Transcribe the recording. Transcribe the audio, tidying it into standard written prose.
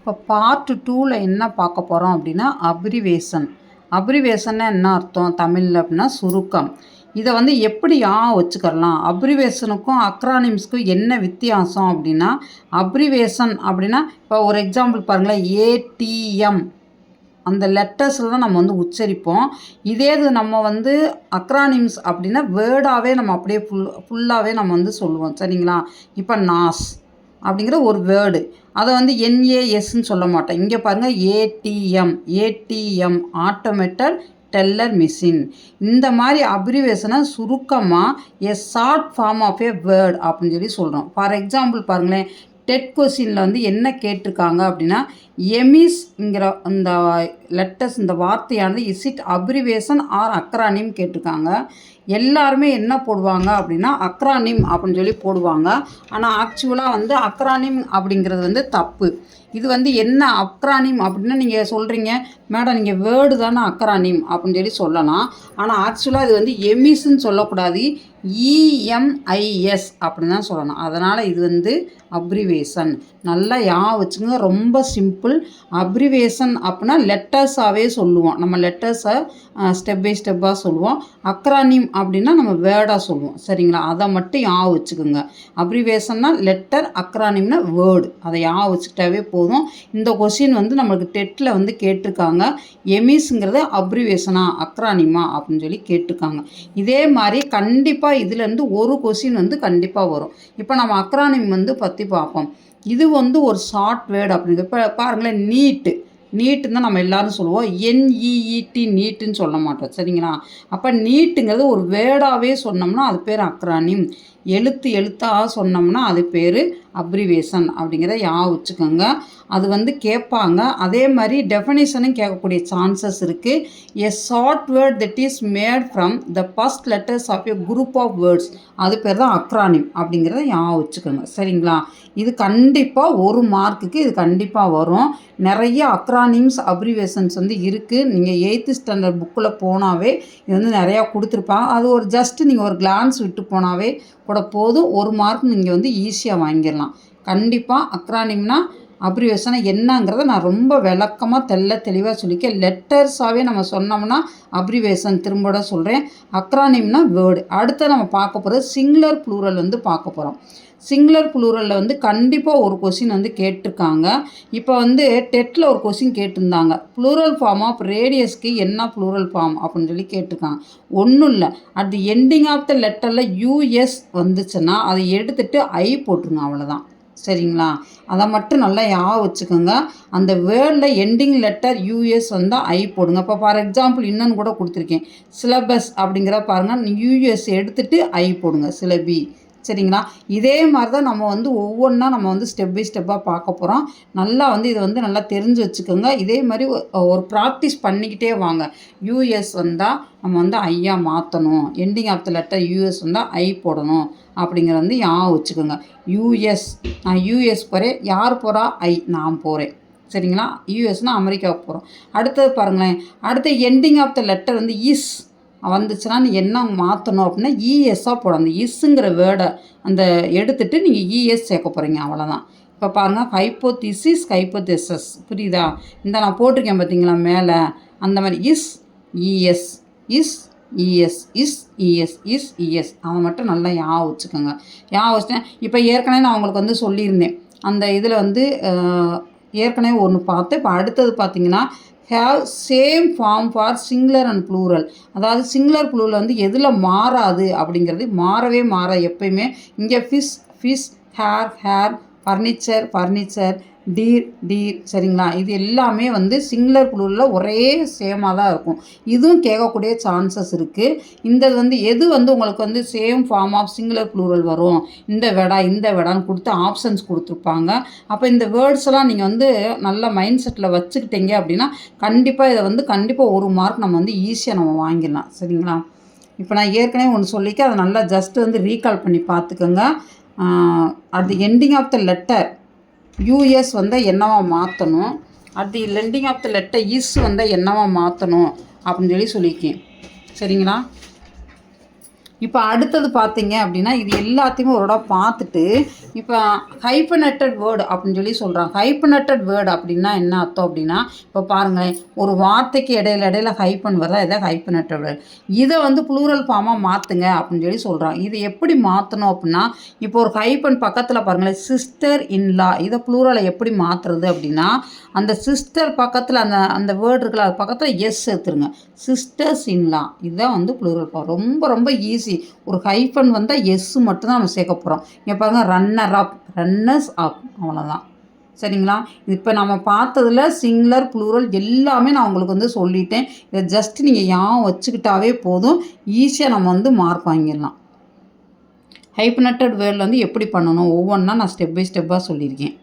இப்போ பார்ட் 2ல் என்ன பார்க்க போகிறோம் அப்படின்னா அப்ரிவேஷன். அப்ரிவேஷன்னா என்ன அர்த்தம் தமிழில் அப்படின்னா சுருக்கம். இதை வந்து எப்படி வச்சுக்கலாம், அப்ரிவேஷனுக்கும் அக்ரானிம்ஸ்க்கும் என்ன வித்தியாசம் அப்படின்னா, அப்ரிவேஷன் அப்படின்னா இப்போ ஒரு எக்ஸாம்பிள் பாருங்களேன், ஏடிஎம் அந்த லெட்டர்ஸில் தான் நம்ம வந்து உச்சரிப்போம். இதே இது நம்ம வந்து அக்ரானிம்ஸ் அப்படின்னா வேர்டாகவே நம்ம அப்படியே ஃபுல்லாகவே நம்ம வந்து சொல்லுவோம். சரிங்களா? இப்போ நாஸ் அப்படிங்கிற ஒரு வேர்டு, அதை வந்து என்ஏஎஸ்ன்னு சொல்ல மாட்டோம். இங்கே பாருங்கள், ஏடிஎம் ஆட்டோமேட்டட் டெல்லர் மிஷின். இந்த மாதிரி அப்ரிவேஷனை சுருக்கமாக a short form of a word அப்படின்னு சொல்லி சொல்கிறோம். ஃபார் எக்ஸாம்பிள் பாருங்களேன், டெட் கொஸ்டினில் வந்து என்ன கேட்டிருக்காங்க அப்படின்னா, எமிஸ்ங்கிற இந்த லெட்டர்ஸ் இந்த வார்த்தையானது is it abbreviation or acronym கேட்டிருக்காங்க. எல்லாருமே என்ன போடுவாங்க அப்படின்னா அக்ரானிம் அப்படின்னு சொல்லி போடுவாங்க. ஆனால் ஆக்சுவலாக வந்து அக்ரானிம் அப்படிங்கிறது வந்து தப்பு. இது வந்து என்ன அக்ரானிம் அப்படின்னா, நீங்கள் சொல்கிறீங்க மேடம் நீங்கள் வேர்டு தானே அக்ரானிம் அப்படின்னு சொல்லி சொல்லலாம். ஆனால் ஆக்சுவலாக இது வந்து எமிஸ்ன்னு சொல்லக்கூடாது, இஎம்ஐஎஸ் அப்படின்னு தான் சொல்லணும். அதனால் இது வந்து அப்ரிவேஷன். நல்லா வச்சுங்க, ரொம்ப சிம்பிள். அப்ரிவேஷன் அப்படின்னா லெட்டர்ஸாகவே சொல்லுவோம், நம்ம லெட்டர்ஸை ஸ்டெப் பை ஸ்டெப்பாக சொல்லுவோம். அக்ரானிம் அப்படின்னா நம்ம வேர்டாக சொல்லுவோம். சரிங்களா? அதை மட்டும் வச்சுக்கோங்க. அப்ரிவேஷன்னா லெட்டர், அக்ரானிம்னா வேர்டு. அதை வச்சுக்கிட்டாவே போதும். இந்த கொஸ்டின் வந்து நம்மளுக்கு டெட்டில் வந்து கேட்டிருக்காங்க, எமிஸ்ங்கிறது அப்ரிவேஷனா அக்ரானிமா அப்படின்னு சொல்லி கேட்டிருக்காங்க. இதே மாதிரி கண்டிப்பாக இதுலேருந்து ஒரு கொஸ்டின் வந்து கண்டிப்பாக வரும். இப்போ நம்ம அக்ரானிம் வந்து பற்றி பார்ப்போம். இது வந்து ஒரு ஷார்ட் வேர்டு அப்படிங்கிற. இப்போ பாருங்களேன், நீட்டுன்னு தான் நம்ம எல்லோரும் சொல்லுவோம், என்இஇடி நீட்டுன்னு சொல்ல மாட்டோம். சரிங்களா? அப்போ நீட்டுங்கிறது ஒரு வேர்டாகவே சொன்னோம்னா அது பேர் அக்ரானிம். எழுத்தாக சொன்னோம்னா அது பேர் அப்ரிவேஷன் அப்படிங்கிறத வச்சுக்கோங்க. அது வந்து கேட்பாங்க. அதே மாதிரி டெஃபினிஷனும் கேட்கக்கூடிய சான்சஸ் இருக்குது. A short word that is made from the first letters of a group of words, அது பேர் தான் அக்ரானிம் அப்படிங்கிறத வச்சுக்கோங்க. சரிங்களா? இது கண்டிப்பாக ஒரு மார்க்குக்கு இது கண்டிப்பாக வரும். நிறைய அக்ரானிம்ஸ் அப்ரிவேஷன்ஸ் வந்து இருக்குது. நீங்கள் 8th ஸ்டாண்டர்ட் புக்கில் போனாவே இது வந்து நிறையா கொடுத்துருப்பாங்க. அது ஒரு ஜஸ்ட்டு நீங்கள் ஒரு கிளான்ஸ் விட்டு போனாவே கூட போதும், ஒரு மார்க் நீங்கள் வந்து ஈஸியாக வாங்கிடலாம். கண்டிப்பாக அக்ரானிம்னா அப்ரிவேஷனை என்னங்கிறத நான் ரொம்ப விளக்கமாக தெளிவாக சொல்லிக்க. லெட்டர்ஸாகவே நம்ம சொன்னோம்னா அப்ரிவேஷன், திரும்ப சொல்கிறேன். அக்ரானிம்னா வேர்டு. அடுத்து நம்ம பார்க்க போகிறது சிங்குலர் ப்ளூரல் வந்து பார்க்க போகிறோம். சிங்குலர் ப்ளூரலில் வந்து கண்டிப்பாக ஒரு கொஸ்டின் வந்து கேட்டிருக்காங்க. இப்போ வந்து டெட்டில் ஒரு கொஸ்டின் கேட்டிருந்தாங்க, ப்ளூரல் ஃபார்ம் ஆஃப் ரேடியஸ்க்கு என்ன ப்ளூரல் ஃபார்ம் அப்படின்னு சொல்லி கேட்டிருக்காங்க. ஒன்றும் இல்லை, at the ending of the லெட்டரில் யூஎஸ் வந்துச்சுன்னா அதை எடுத்துகிட்டு ஐ போட்டுருங்க, அவ்வளோதான். சரிங்களா? அதை மட்டும் நல்லா வச்சுக்கோங்க. அந்த வேர்டில் எண்டிங் லெட்டர் யூஎஸ் வந்தால் ஐ போடுங்க. இப்போ ஃபார் எக்ஸாம்பிள் இன்னொன்று கூட கொடுத்துருக்கேன், சிலபஸ் அப்படிங்கிற பாருங்கள், யூஎஸ் எடுத்துகிட்டு ஐ போடுங்க, சிலபி. சரிங்களா? இதே மாதிரி தான் நம்ம வந்து ஒவ்வொன்றா நம்ம வந்து ஸ்டெப் பை ஸ்டெப்பாக பார்க்க போகிறோம். நல்லா வந்து இதை வந்து நல்லா தெரிஞ்சு வச்சுக்கோங்க. இதே மாதிரி ஒரு ப்ராக்டிஸ் பண்ணிக்கிட்டே வாங்க. யூஎஸ் வந்தால் நம்ம வந்து ஐயா மாற்றணும், ending of the letter U S வந்தால் ஐ போடணும் அப்படிங்கிற வந்து வச்சுக்கோங்க. யூஎஸ், நான் யூஎஸ் போகிறேன், யார் போகிறா? ஐ, நான் போகிறேன். சரிங்களா? யூஎஸ்னால் அமெரிக்காவுக்கு போகிறோம். அடுத்தது பாருங்களேன், அடுத்த எண்டிங் ஆஃப் த லெட்டர் வந்து இஸ் வந்துச்சுன்னா நீ என்ன மாற்றணும் அப்படின்னா இஎஸ்ஸாக போடும். அந்த இஸ்ஸுங்கிற வேர்டை அந்த எடுத்துகிட்டு நீங்கள் இஎஸ் சேர்க்க போகிறீங்க, அவ்வளோதான். இப்போ பாருங்கள், ஹைப்போதீசிஸ், புரியுதா? இந்த நான் போட்டிருக்கேன் பார்த்தீங்களா மேலே, அந்த மாதிரி is E S, is E S, is E S, is E S, அதை மட்டும் நல்லா வச்சுக்கோங்க. வச்சுட்டேன். இப்போ ஏற்கனவே நான் உங்களுக்கு வந்து சொல்லியிருந்தேன், அந்த இதில் வந்து ஏற்கனவே ஒன்று பார்த்தேன். இப்போ அடுத்தது பார்த்தீங்கன்னா have same form for singular and plural. அதாவது சிங்குலர் ப்ளூரல் வந்து எதில் மாறாது அப்படிங்கிறது, மாறா எப்பயுமே. இங்கே ஃபிஷ், ஹேர், ஃபர்னிச்சர், டீர். சரிங்களா? இது எல்லாமே வந்து சிங்குலர் ப்ளூரலில் ஒரே சேமாக தான் இருக்கும். இதுவும் கேட்கக்கூடிய சான்சஸ் இருக்குது. இந்த வந்து எது வந்து உங்களுக்கு வந்து same form of singular plural வரும், இந்த வெடான்னு கொடுத்து ஆப்ஷன்ஸ் கொடுத்துருப்பாங்க. அப்போ இந்த வேர்ட்ஸ் எல்லாம் நீங்கள் வந்து நல்ல மைண்ட் செட்டில் வச்சுக்கிட்டீங்க அப்படின்னா கண்டிப்பாக இதை வந்து கண்டிப்பாக ஒரு மார்க் நம்ம வந்து ஈஸியாக நம்ம வாங்கிடலாம். சரிங்களா? இப்போ நான் ஏற்கனவே ஒன்று சொல்லிக்க, அதை நல்லா ஜஸ்ட்டு வந்து ரீகால் பண்ணி பார்த்துக்கோங்க. At the ending of the letter U S வந்தால் என்னவா மாற்றணும், at the ending of the letter is வந்தால் என்னவா மாற்றணும் அப்படின்னு சொல்லியிருக்கேன். சரிங்களா? இப்போ அடுத்தது பார்த்தீங்க அப்படின்னா இது எல்லாத்தையுமே ஒரு தடவை பார்த்துட்டு இப்போ ஹைபனேட்டட் வேர்டு அப்படின்னு சொல்லி சொல்கிறாங்க. ஹைபனேட்டட் வேர்டு அப்படின்னா என்ன அர்த்தம் அப்படின்னா, இப்போ பாருங்களேன், ஒரு வார்த்தைக்கு இடையில ஹைபன் வருதா, இதை ஹைபனேட்டட் வேர்டு. இதை வந்து ப்ளூரல் ஃபார்மாக மாற்றுங்க அப்படின்னு சொல்லி சொல்கிறாங்க. இது எப்படி மாற்றணும் அப்படின்னா, இப்போ ஒரு ஹைபன் பக்கத்தில் பாருங்களேன், சிஸ்டர் இன்லா, இதை ப்ளூரலை எப்படி மாற்றுறது அப்படின்னா, அந்த சிஸ்டர் பக்கத்தில் அந்த அந்த வேர்டு இருக்குல்ல, அது பக்கத்தில் எஸ் எடுத்துருங்க. சிஸ்டர்ஸ் இன்லா, இதுதான் வந்து ப்ளூரல் ஃபார்ம். ரொம்ப ரொம்ப ஈஸி. ஒரு ஹைஃபன் வந்தால் எஸ் மட்டும்தான் நம்ம சேர்க்க போகிறோம். இங்கே பாருங்கள், ரன்னர் அப், ரன்னர்ஸ் அப், அவ்வளோதான். சரிங்களா? இப்போ நம்ம பார்த்ததில் சிங்குலர் ப்ளூரல் எல்லாமே நான் உங்களுக்கு வந்து சொல்லிட்டேன். இதை ஜஸ்ட் நீங்கள் ஞாபகம் வச்சுக்கிட்டாவே போதும், ஈஸியாக நம்ம வந்து மார்க் வாங்கிடலாம். ஹைபனேட்டட் வேர்டில் வந்து எப்படி பண்ணணும் ஒவ்வொன்றா நான் ஸ்டெப் பை ஸ்டெப்பாக சொல்லியிருக்கேன்.